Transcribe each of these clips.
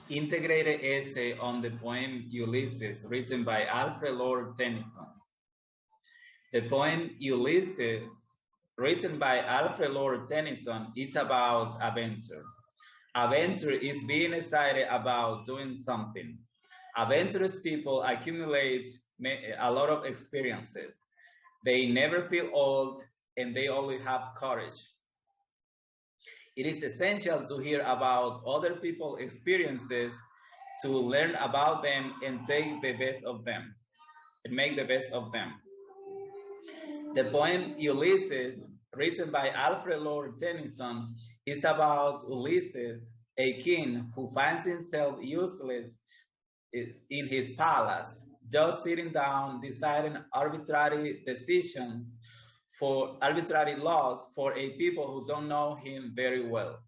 Integrated essay on the poem Ulysses, written by Alfred Lord Tennyson. The poem Ulysses, written by Alfred Lord Tennyson, is about adventure. Adventure is being excited about doing something. Adventurous people accumulate a lot of experiences. They never feel old and they always have courage. It is essential to hear about other people's experiences to learn about them and take the best of them and make the best of them. The poem Ulysses, written by Alfred Lord Tennyson, is about Ulysses, a king who finds himself useless in his palace, just sitting down deciding arbitrary decisions for arbitrary laws for a people who don't know him very well.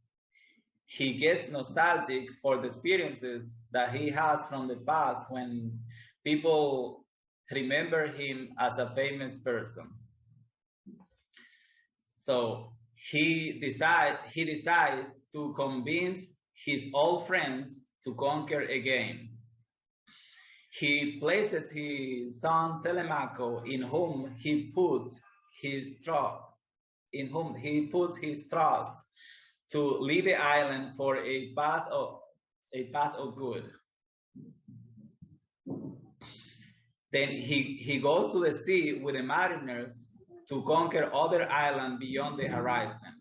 He gets nostalgic for the experiences that he has from the past when people remember him as a famous person. So he decides to convince his old friends to conquer again. He places his son Telemaco, in whom he puts his trust to lead the island for a path of good. Then he goes to the sea with the mariners to conquer other islands beyond the horizon.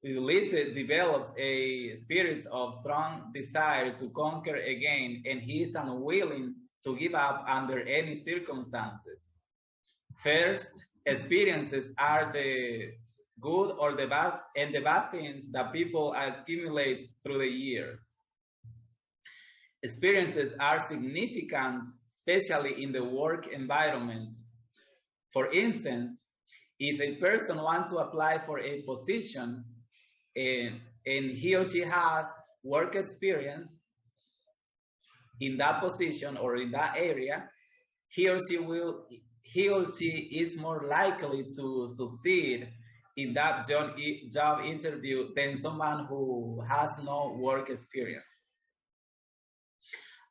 Ulysses develops a spirit of strong desire to conquer again, and he is unwilling to give up under any circumstances. First, experiences are the good or the bad, and the bad things that people accumulate through the years. Experiences are significant, especially in the work environment. For instance, if a person wants to apply for a position and he or she has work experience in that position or in that area, he or she is more likely to succeed in that job interview than someone who has no work experience.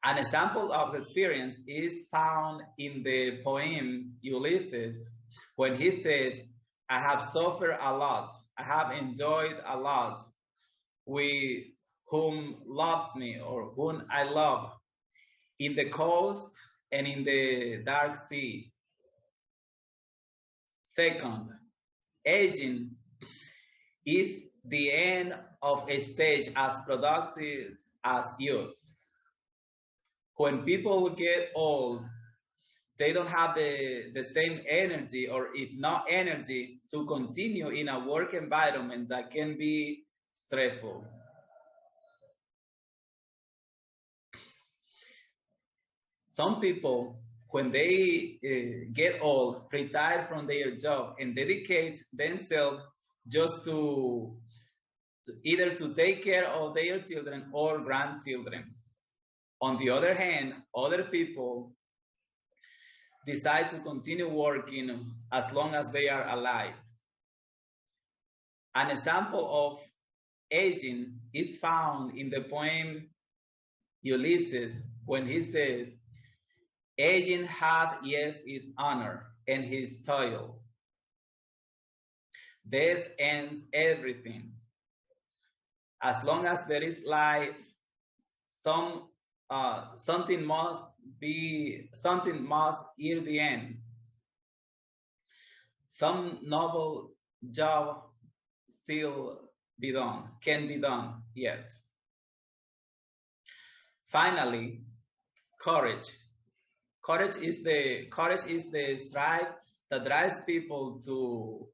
An example of experience is found in the poem Ulysses when he says, I have suffered a lot, I have enjoyed a lot with whom loved me or whom I love in the coast and in the dark sea. Second, aging is the end of a stage as productive as youth. When people get old, they don't have the same energy or if not energy to continue in a work environment that can be stressful. Some people, when they get old, retire from their job and dedicate themselves just to either to take care of their children or grandchildren. On the other hand, other people decide to continue working as long as they are alive. An example of aging is found in the poem Ulysses when he says, aging hath yes his honor and his toil. Death ends everything. As long as there is life, something must hear the end. Some noble job still can be done yet. Finally, courage. Courage is the strive that drives people to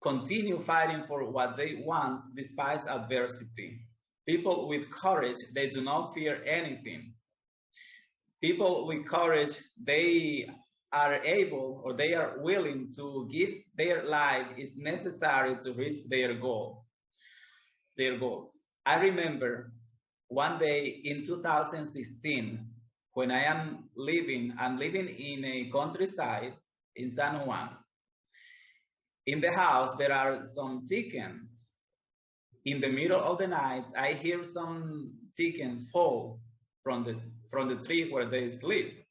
continue fighting for what they want despite adversity. People with courage, they do not fear anything. People with courage, they are able or they are willing to give their life is necessary to reach their goals. I remember one day in 2016 when I'm living in a countryside in San Juan. In the house there are some chickens In the middle of the night, I hear some chickens fall from the tree where they sleep.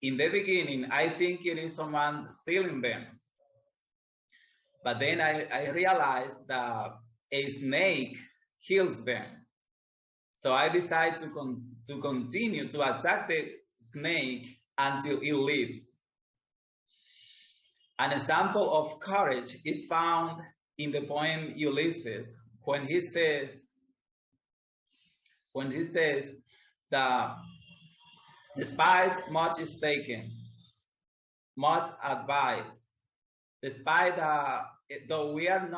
In the beginning, I think it is someone stealing them. But then I realized that a snake kills them. So I decide to continue to attack the snake until it leaves. An example of courage is found in the poem Ulysses, when he says that despite much is taken, much advice, despite though we are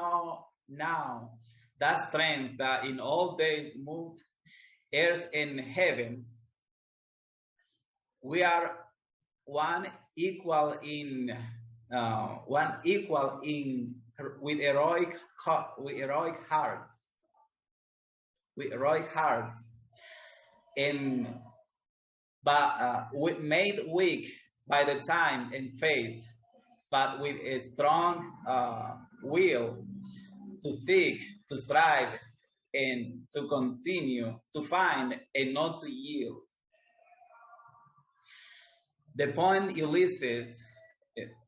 now that strength that in all days moved earth and heaven, we are one equal in with heroic hearts, and but made weak by the time and faith, but with a strong will to seek, to strive, and to continue to find and not to yield. The poem Ulysses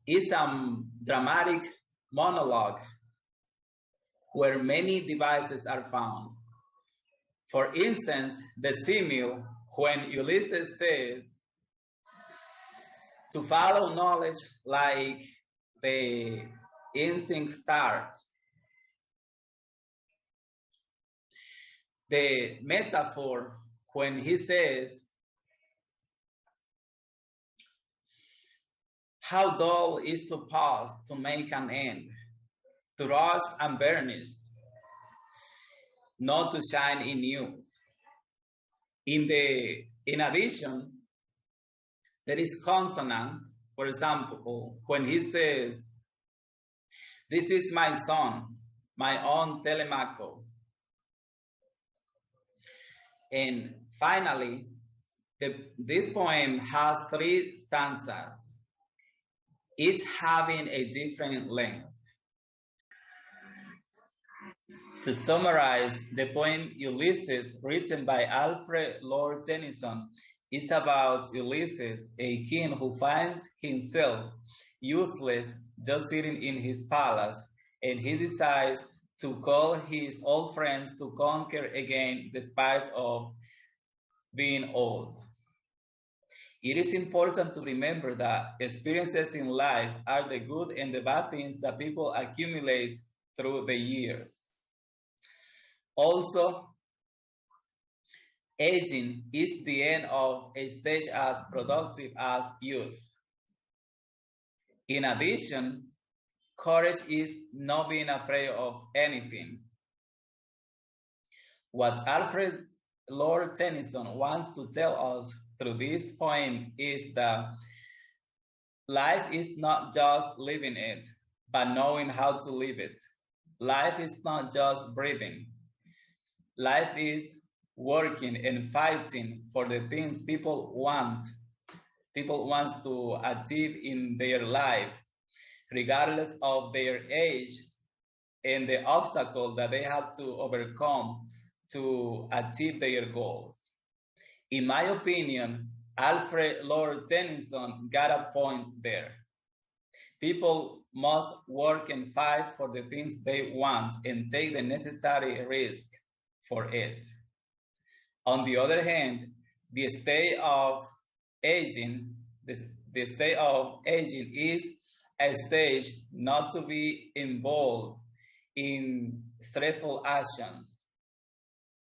is a dramatic monologue where many devices are found. For instance, the simile when Ulysses says, to follow knowledge like the instinct starts. The metaphor when he says, how dull is to pause to make an end, to rust and burnish, not to shine in use. In addition, there is consonance. For example, when he says, this is my son, my own Telemaco. And finally, this poem has 3 stanzas, each having a different length. To summarize, the poem Ulysses, written by Alfred Lord Tennyson, is about Ulysses, a king who finds himself useless just sitting in his palace, and he decides to call his old friends to conquer again despite of being old. It is important to remember that experiences in life are the good and the bad things that people accumulate through the years. Also, aging is the end of a stage as productive as youth. In addition, courage is not being afraid of anything. What Alfred Lord Tennyson wants to tell us through this poem is that life is not just living it, but knowing how to live it. Life is not just breathing. Life is working and fighting for the things people want to achieve in their life, regardless of their age and the obstacle that they have to overcome to achieve their goals. In my opinion, Alfred Lord Tennyson got a point there. People must work and fight for the things they want and take the necessary risk for it. On the other hand, the state of aging is a stage not to be involved in stressful actions,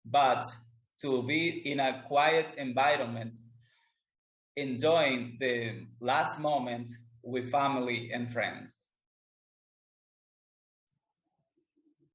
but to be in a quiet environment, enjoying the last moment with family and friends.